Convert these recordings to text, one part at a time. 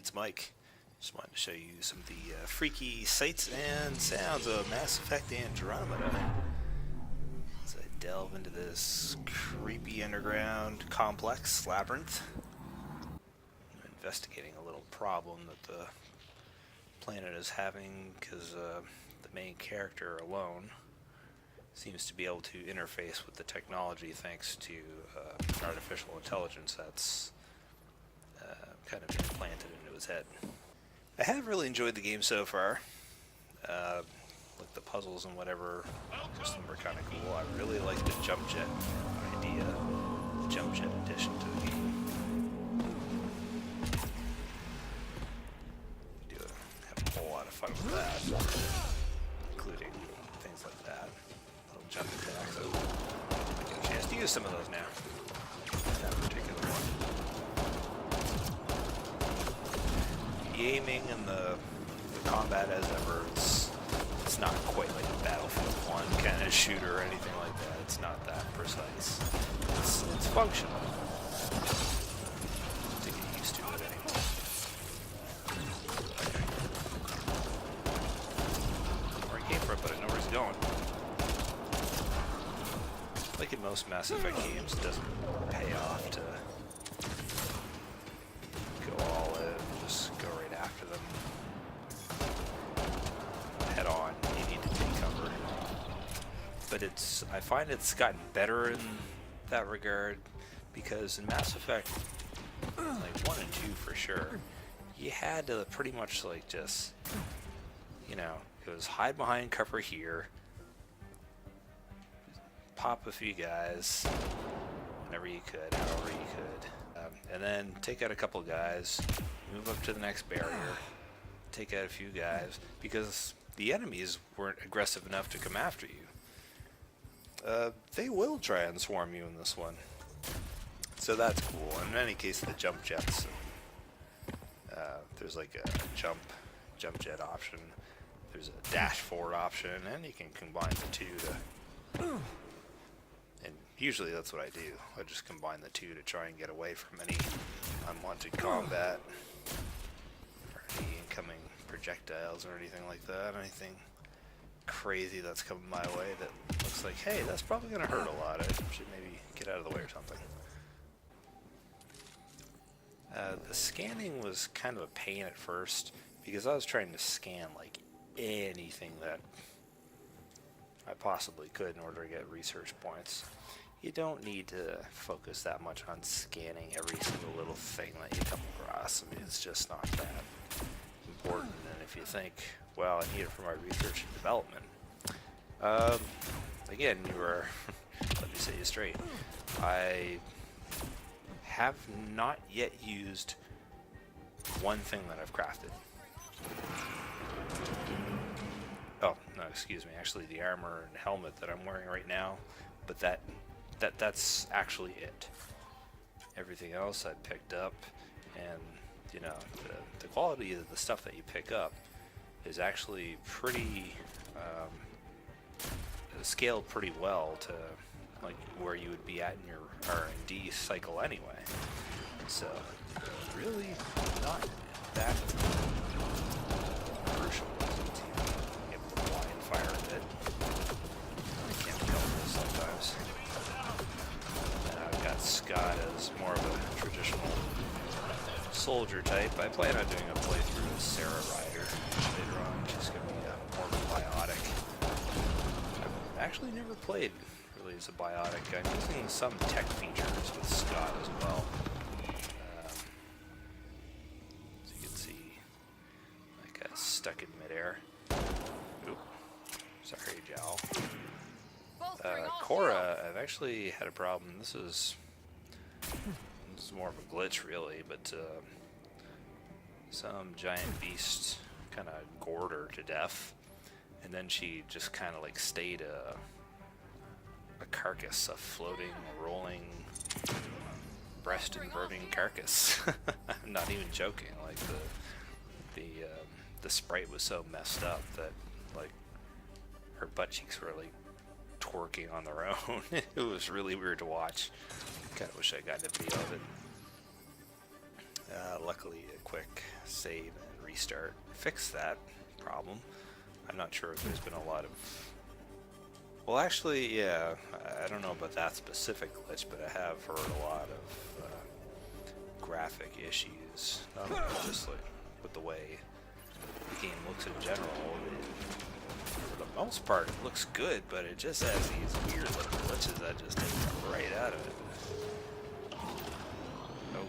it's Mike. Just wanted to show you some of the freaky sights and sounds of Mass Effect Andromeda as I delve into this creepy underground complex labyrinth. I'm investigating a little problem that the planet is having because the main character alone seems to be able to interface with the technology thanks to artificial intelligence that's kind of implanted into his head. I have really enjoyed the game so far. Like the puzzles and whatever, some were kind of cool. I really like the jump jet idea, the jump jet addition to the game. Have a whole lot of fun with that, including things like that. Little jump attacks. I get a chance to use some of those now. That particular one. The aiming and the combat as ever, it's not quite like a Battlefield 1 kind of shooter or anything like that. It's not that precise. It's functional. To get used to it anyway. Where I came from, but I know where it's going. Like in most Mass Effect games, it doesn't pay off to go all in and just go right after them head on. You need to take cover. But I find it's gotten better in that regard, because in Mass Effect, like 1 and 2 for sure, you had to pretty much like just, it was hide behind cover here, pop a few guys whenever you could, however you could. And then take out a couple guys, move up to the next barrier, take out a few guys, because the enemies weren't aggressive enough to come after you. They will try and swarm you in this one, so that's cool. In any case, the jump jets, there's like a jump jet option, there's a dash forward option, and you can combine the two to... And usually that's what I do. I just combine the two to try and get away from any unwanted combat or any incoming projectiles or anything like that. Anything crazy that's coming my way that looks like, hey, that's probably going to hurt a lot. I should maybe get out of the way or something. The scanning was kind of a pain at first because I was trying to scan like anything that I possibly could in order to get research points. You don't need to focus that much on scanning every single little thing that you come across. I mean, it's just not that important. And if you think, well, I need it for my research and development, again, you are, let me say you straight, I have not yet used one thing that I've crafted. Oh, no, excuse me. Actually, the armor and helmet that I'm wearing right now, but that's actually it. Everything else I picked up, and the quality of the stuff that you pick up is actually pretty scaled pretty well to like where you would be at in your R&D cycle anyway. So really not that crucial. Fire a bit. I can't be helpful sometimes. And I've got Scott as more of a traditional soldier type. I plan on doing a playthrough as Sarah Ryder later on. She's going to be more of a biotic. I've actually never played really as a biotic. I'm using some tech features with Scott as well. As you can see, I got stuck in midair. Sorry, Jowl. Cora, I've actually had a problem. This is more of a glitch, really, but some giant beast kind of gored her to death, and then she just kind of like stayed a carcass, a floating, rolling, breast-inverting carcass. I'm not even joking. Like the sprite was so messed up that like her butt cheeks were like twerking on their own. It was really weird to watch. Kind of wish I got a video of it. Luckily, a quick save and restart fixed that problem. I'm not sure if there's been a lot of... Well, actually, yeah, I don't know about that specific glitch, but I have heard a lot of graphic issues. Not only just like with the way the game looks in general. For the most part, it looks good, but it just has these weird little glitches that just take it right out of it. Oh.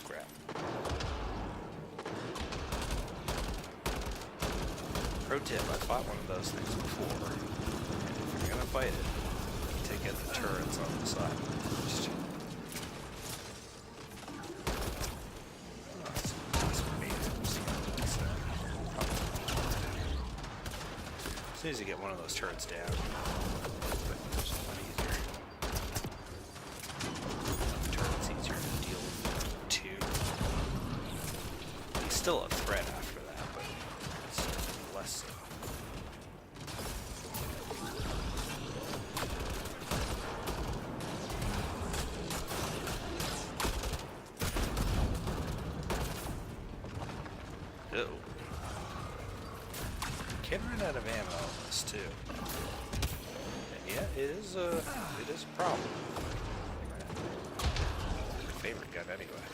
Crap. Pro tip, I fought one of those things before. If you're gonna fight it, take out the turrets on the side first. As soon as you get one of those turrets down, it's a lot easier. The turret's easier to deal with too. He's still a threat after that, but it's less so. Can run out of ammo on this too. And yeah, it is a problem. My favorite gun anyway.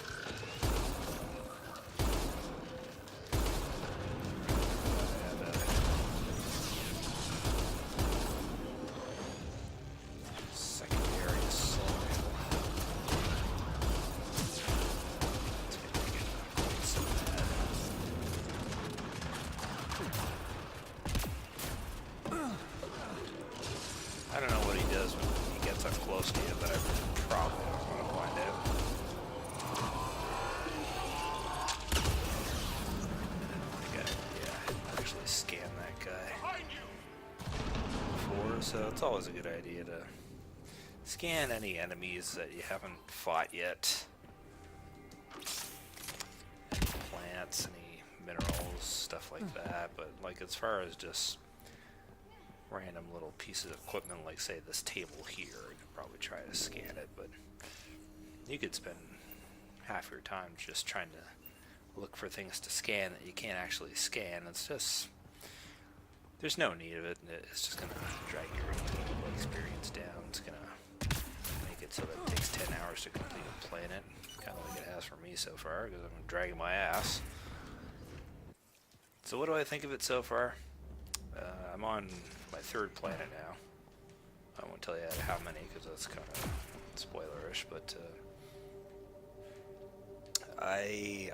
And, secondary assault. I don't know what he does when he gets up close to you, but I probably want to find out. I didn't actually scan that guy before, so it's always a good idea to scan any enemies that you haven't fought yet. Any plants, any minerals, stuff like that, but like as far as just random little pieces of equipment, like say this table here, you could probably try to scan it, but you could spend half your time just trying to look for things to scan that you can't actually scan. It's just, there's no need of it. It's just going to drag your experience down. It's going to make it so that it takes 10 hours to complete a planet, kind of like it has for me so far, because I'm dragging my ass. So what do I think of it so far? I'm on my third planet now. I won't tell you how many because that's kind of spoilerish, but I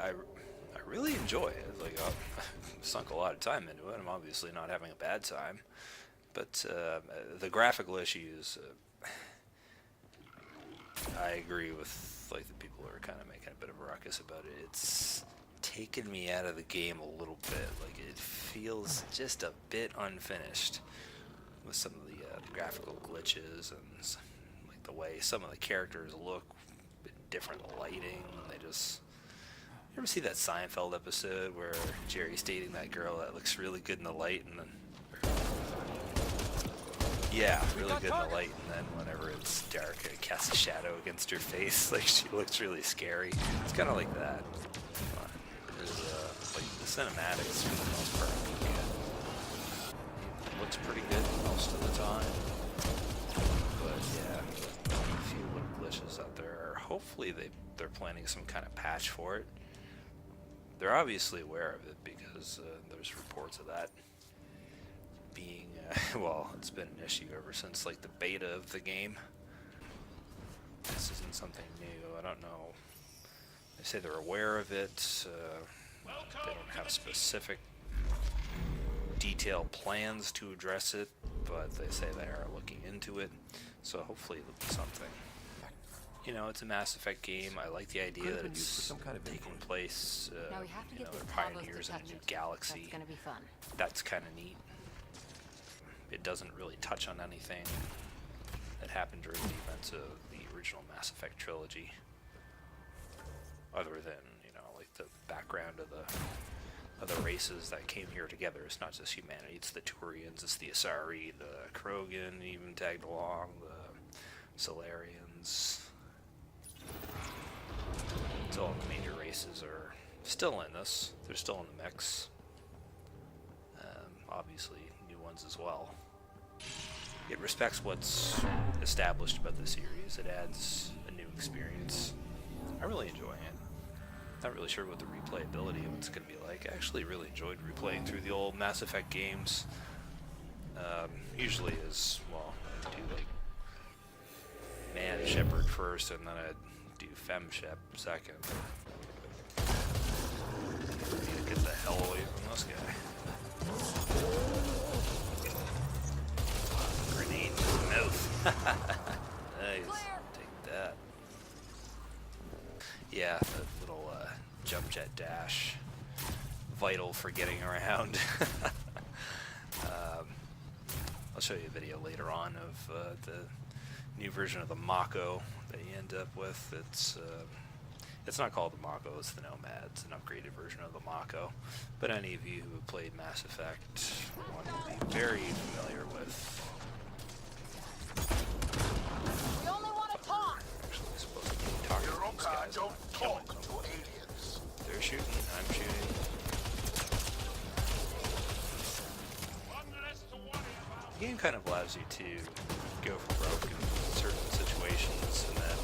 really enjoy it. Like I've sunk a lot of time into it. I'm obviously not having a bad time, but the graphical issues, I agree with like the people who are kind of making a bit of a ruckus about it. It's taken me out of the game a little bit. Like it feels just a bit unfinished with some of the graphical glitches and like the way some of the characters look in different lighting. They just, you ever see that Seinfeld episode where Jerry's dating that girl that looks really good in the light and then yeah, really good in the light, and then whenever it's dark it casts a shadow against her face, like she looks really scary. It's kind of like that. Like the cinematics for the most part, it looks pretty good most of the time. But yeah, a few little glitches out there. Hopefully they're planning some kind of patch for it. They're obviously aware of it because there's reports of that being well, it's been an issue ever since like the beta of the game. This isn't something new. I don't know. They say they're aware of it. They don't have specific detailed plans to address it, but they say they are looking into it, so hopefully it'll be something. You know, it's a Mass Effect game. I like the idea that it's taking place, you know, they're pioneers in a new galaxy. That's gonna be fun. That's kind of neat. It doesn't really touch on anything that happened during the events of the original Mass Effect trilogy, other than, you know, like the background of the races that came here together. It's not just humanity, it's the Turians, it's the Asari, the Krogan even tagged along, the Solarians. So all the major races are still in this. They're still in the mix. Obviously, new ones as well. It respects what's established about the series. It adds a new experience. I'm really enjoying it. Not really sure what the replayability of it's going to be like. I actually really enjoyed replaying through the old Mass Effect games. Usually is, well, I'd do like Man Shepherd first, and then I'd do Fem Shep second. Need to get the hell away from this guy. Grenade in his mouth. Nice. Take that. Yeah, the little jump jet dash. Vital for getting around. I'll show you a video later on of the new version of the Mako that you end up with. It's not called the Mako, it's the Nomad. It's an upgraded version of the Mako. But any of you who have played Mass Effect will be very familiar with. We only want to talk. Actually, supposed to be talking to these guys. Don't talk to aliens. They're shooting, I'm shooting. The game kind of allows you to go for broke in certain situations, and then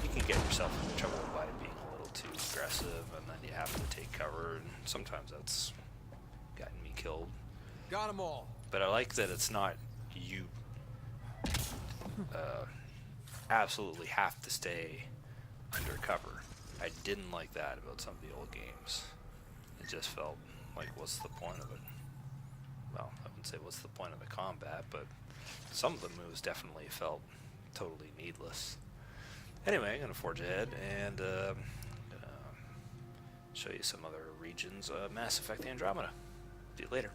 you can get yourself into trouble by being a little too aggressive, and then you have to take cover, and sometimes that's gotten me killed. Got them all. But I like that it's not you absolutely have to stay undercover. I didn't like that about some of the old games. It just felt like, what's the point of it? Well, I wouldn't say what's the point of the combat, but some of the moves definitely felt totally needless. Anyway, I'm going to forge ahead and show you some other regions of Mass Effect Andromeda. See you later.